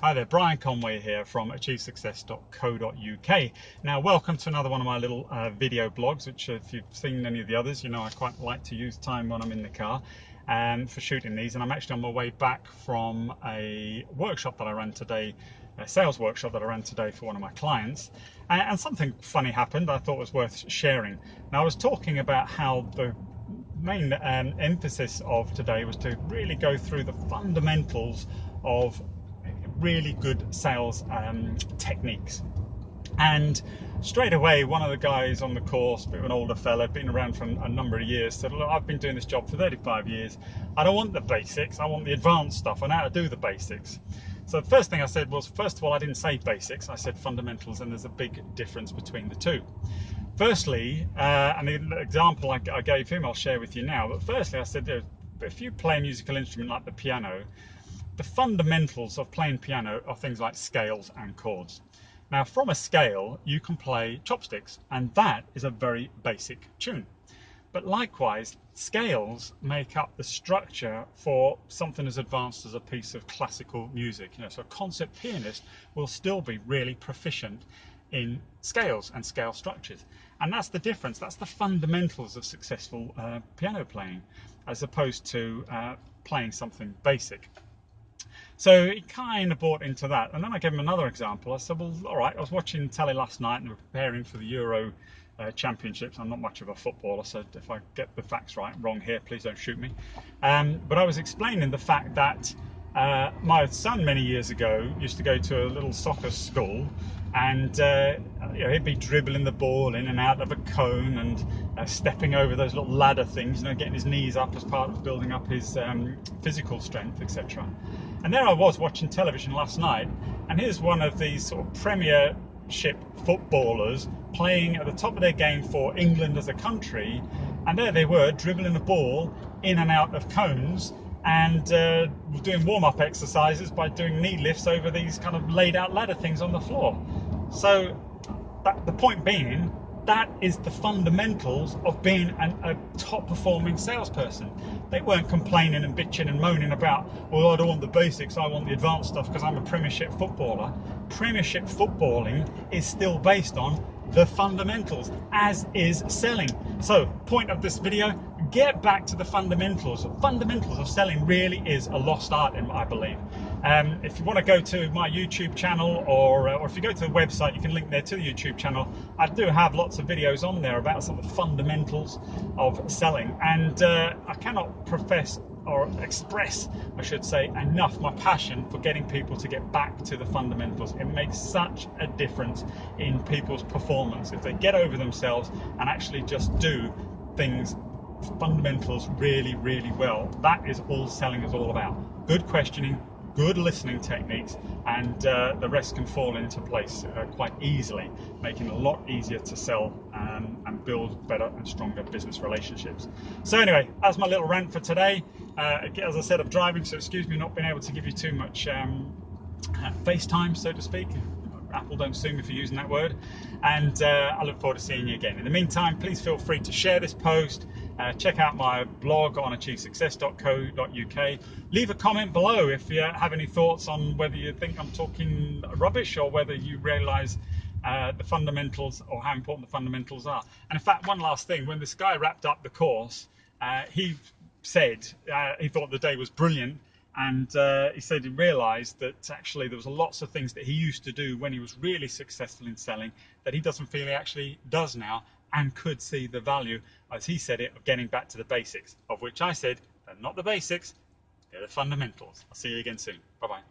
Hi there, Brian Conway here from achievesuccess.co.uk. Now, welcome to another one of my little video blogs, which if you've seen any of the others, you know I quite like to use time when I'm in the car for shooting these. And I'm actually on my way back from a workshop that I ran today, a sales workshop that I ran today for one of my clients. And something funny happened I thought was worth sharing. Now, I was talking about how the main emphasis of today was to really go through the fundamentals of really good sales techniques. And straight away, one of the guys on the course, a bit of an older fella, been around for a number of years, said, look, I've been doing this job for 35 years. I don't want the basics, I want the advanced stuff. I know how to do the basics. So the first thing I said was, first of all, I didn't say basics, I said fundamentals, and there's a big difference between the two. Firstly, and the example I gave him, I'll share with you now, but firstly I said, if you play a musical instrument like the piano, the fundamentals of playing piano are things like scales and chords. Now, from a scale, you can play chopsticks, and that is a very basic tune. But likewise, scales make up the structure for something as advanced as a piece of classical music. So a concert pianist will still be really proficient in scales and scale structures. And that's the difference. That's the fundamentals of successful piano playing, as opposed to playing something basic. So he kind of bought into that. And then I gave him another example. I said, well, all right, I was watching telly last night and we're preparing for the Euro Championships. I'm not much of a footballer, so if I get the facts wrong here, please don't shoot me. But I was explaining the fact that my son many years ago used to go to a little soccer school, and he'd be dribbling the ball in and out of a cone and stepping over those little ladder things, getting his knees up as part of building up his physical strength, etc. And there I was watching television last night, and here's one of these sort of Premiership footballers playing at the top of their game for England as a country, and there they were dribbling the ball in and out of cones and doing warm-up exercises by doing knee lifts over these kind of laid out ladder things on the floor. So the point being, that is the fundamentals of being a top performing salesperson. They weren't complaining and bitching and moaning about, well, I don't want the basics, I want the advanced stuff because I'm a Premiership footballer. Premiership footballing is still based on the fundamentals, as is selling. So, point of this video, get back to the fundamentals. Fundamentals of selling really is a lost art, I believe. If you want to go to my YouTube channel, or if you go to the website, you can link there to the YouTube channel. I do have lots of videos on there about some of the fundamentals of selling, and I cannot profess or express, I should say, enough my passion for getting people to get back to the fundamentals. It makes such a difference in people's performance if they get over themselves and actually just do things, fundamentals, really, really well. That is all selling is all about. Good questioning, good listening techniques, and the rest can fall into place quite easily, making it a lot easier to sell and build better and stronger business relationships. So anyway, that's my little rant for today. As I said, I'm driving, so excuse me not being able to give you too much FaceTime, so to speak. Apple don't sue me for using that word, and I look forward to seeing you again. In the meantime, please feel free to share this post, check out my blog on achievesuccess.co.uk, leave a comment below if you have any thoughts on whether you think I'm talking rubbish or whether you realise the fundamentals or how important the fundamentals are. And in fact, one last thing, when this guy wrapped up the course, he said he thought the day was brilliant. And he said he realised that actually there was lots of things that he used to do when he was really successful in selling that he doesn't feel he actually does now, and could see the value, as he said it, of getting back to the basics, of which I said, they're not the basics, they're the fundamentals. I'll see you again soon. Bye-bye.